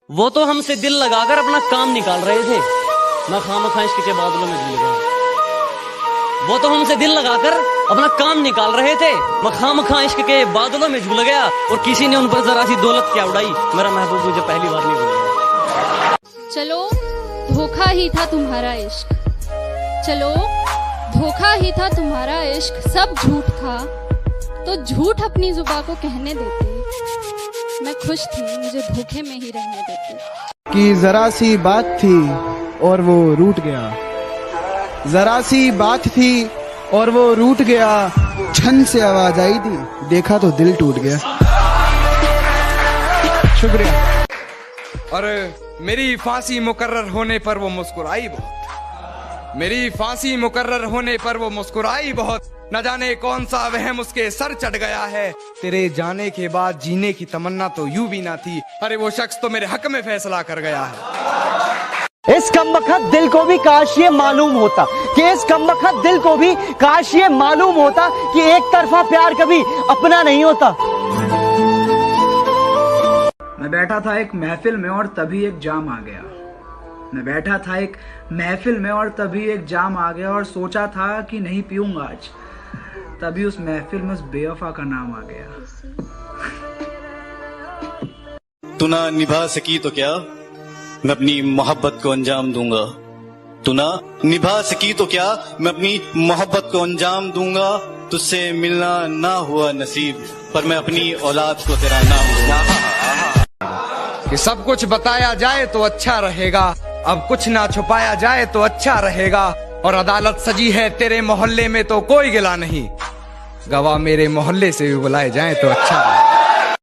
वो तो हमसे दिल लगाकर अपना काम निकाल रहे थे, मैं खामखा इश्क के बादलों में झूल गया। वो तो हमसे दिल लगाकर अपना काम निकाल रहे थे, मैं खामखा इश्क के बादलों में झूल गया। और किसी ने उन पर जरा सी दौलत क्या उड़ाई, मेरा महबूब मुझे पहली बार नहीं भूल गया। चलो धोखा ही था तुम्हारा इश्क, चलो धोखा ही था तुम्हारा इश्क, सब झूठ था तो झूठ अपनी जुबान को कहने देते। मैं खुश थी, मुझे धोखे में ही रहने देते। कि जरा सी बात थी और वो रूठ गया, जरा सी बात थी और वो रूठ गया। छन से आवाज आई थी, देखा तो दिल टूट गया। शुक्रिया। और मेरी फांसी मुकर्रर होने पर वो मुस्कुराई बहुत, मेरी फांसी मुकर्रर होने पर वो मुस्कुराई बहुत। न जाने कौन सा वहम उसके सर चढ़ गया है, तेरे जाने के बाद जीने की तमन्ना तो यूं भी ना थी। अरे वो शख्स तो मेरे हक में फैसला कर गया है। इस कमबख्त दिल को भी काश ये मालूम होता कि इस कमबख्त दिल को भी काश ये मालूम होता कि एक तरफा प्यार कभी अपना नहीं होता। मैं बैठा था एक महफिल में और तभी एक जाम आ गया। मैं बैठा था एक महफिल में और तभी एक जाम आ गया और सोचा था कि नहीं पीऊंगा आज, तभी उस महफिल में उस बेवफा का नाम आ गया। तू ना निभा सकी तो क्या, मैं अपनी मोहब्बत को अंजाम दूंगा। तू ना निभा सकी तो क्या, मैं अपनी मोहब्बत को अंजाम दूंगा। तुझसे मिलना ना हुआ नसीब, पर मैं अपनी औलाद को तेरा नाम दूंगा। कि सब कुछ बताया जाए तो अच्छा रहेगा, अब कुछ ना छुपाया जाए तो अच्छा रहेगा। और अदालत सजी है तेरे मोहल्ले में तो कोई गिला नहीं, गवाह मेरे मोहल्ले से भी बुलाए जाए तो अच्छा रहेगा।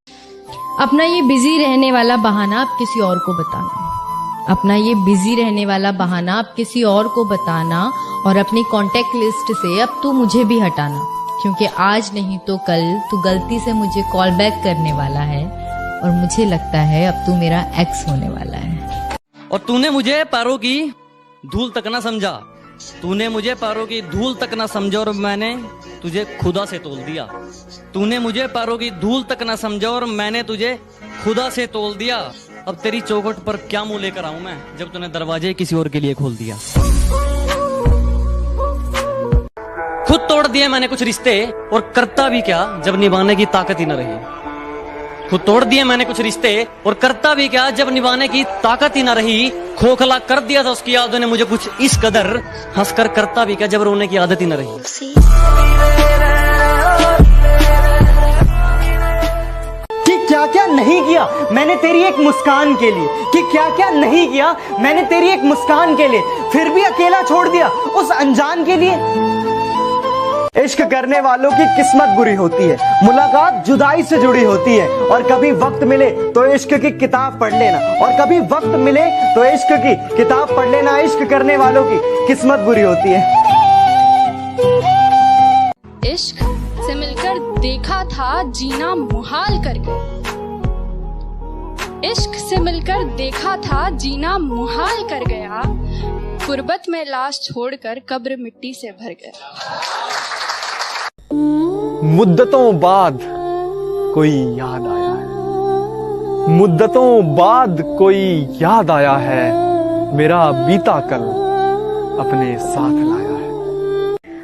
अपना ये बिजी रहने वाला बहाना आप किसी और को बताना, अपना ये बिजी रहने वाला बहाना आप किसी और को बताना। और अपनी कांटेक्ट लिस्ट से अब तू मुझे भी हटाना, क्योंकि आज नहीं तो कल तू गलती से मुझे कॉल बैक करने वाला है और मुझे लगता है अब तू मेरा एक्स होने वाला है। और तूने मुझे पैरों की धूल तक ना समझा, तूने मुझे पैरों की धूल तक ना समझा और मैंने तुझे खुदा से तोल दिया। तूने मुझे पैरों की धूल तक ना समझा और मैंने तुझे खुदा से तोल दिया। अब तेरी चौखट पर क्या मुंह लेकर आऊं मैं, जब तूने दरवाजे किसी और के लिए खोल दिया। खुद तोड़ दिए मैंने कुछ रिश्ते और करता भी क्या जब निभाने की ताकत ही न रही। खुद तोड़ दिए मैंने कुछ रिश्ते और करता भी क्या जब निभाने की ताकत ही न रही। खोखला कर दिया था उसकी यादों ने मुझे कुछ इस कदर, हंसकर करता भी क्या जब रोने की आदत ही न रही। कि क्या क्या नहीं किया मैंने तेरी एक मुस्कान के लिए, कि क्या क्या नहीं किया मैंने तेरी एक मुस्कान के लिए, फिर भी अकेला छोड़ दिया उस अनजान के लिए। इश्क करने वालों की किस्मत बुरी होती है, मुलाकात जुदाई से जुड़ी होती है। और कभी वक्त मिले तो इश्क की किताब पढ़ लेना, और कभी वक्त मिले तो इश्क की किताब पढ़ लेना। इश्क करने वालों की किस्मत बुरी होती है। इश्क से मिलकर देखा था जीना मुहाल कर गया, इश्क से मिलकर देखा था जीना मुहाल कर गया। गुर्बत में लाश छोड़कर कब्र मिट्टी से भर गया। मुद्दतों बाद कोई याद आया है, मुद्दतों बाद कोई याद आया है, मेरा बीता कल अपने साथ लाया है।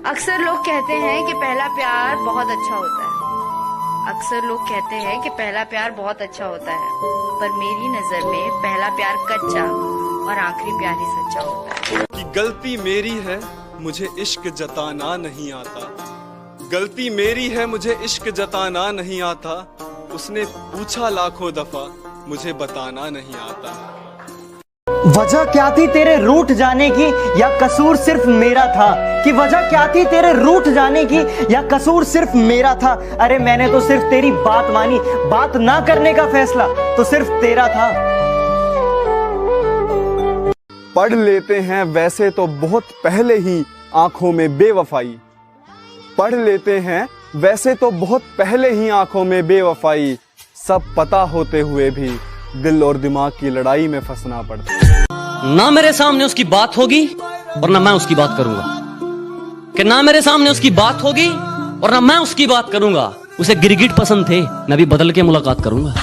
अक्सर लोग कहते हैं कि पहला प्यार बहुत अच्छा होता है, अक्सर लोग कहते हैं कि पहला प्यार बहुत अच्छा होता है, पर मेरी नजर में पहला प्यार कच्चा और आखिरी प्यार ही सच्चा होता है। कि गलती मेरी है मुझे इश्क जताना नहीं आता, गलती मेरी है मुझे इश्क जताना नहीं आता। उसने पूछा लाखों दफा मुझे बताना नहीं आता। वजह क्या थी तेरे रूठ जाने की, या कसूर सिर्फ मेरा था? कि वजह क्या थी तेरे रूठ जाने की, या कसूर सिर्फ मेरा था? अरे मैंने तो सिर्फ तेरी बात मानी, बात ना करने का फैसला तो सिर्फ तेरा था। पढ़ लेते हैं वैसे तो बहुत पहले ही आंखों में बेवफाई, पढ़ लेते हैं वैसे तो बहुत पहले ही आंखों में बेवफाई। सब पता होते हुए भी दिल और दिमाग की लड़ाई में फंसना पड़ता। ना मेरे सामने उसकी बात होगी और ना मैं उसकी बात करूंगा, कि ना मेरे सामने उसकी बात होगी और ना मैं उसकी बात करूंगा। उसे गिरगिट पसंद थे, मैं भी बदल के मुलाकात करूंगा।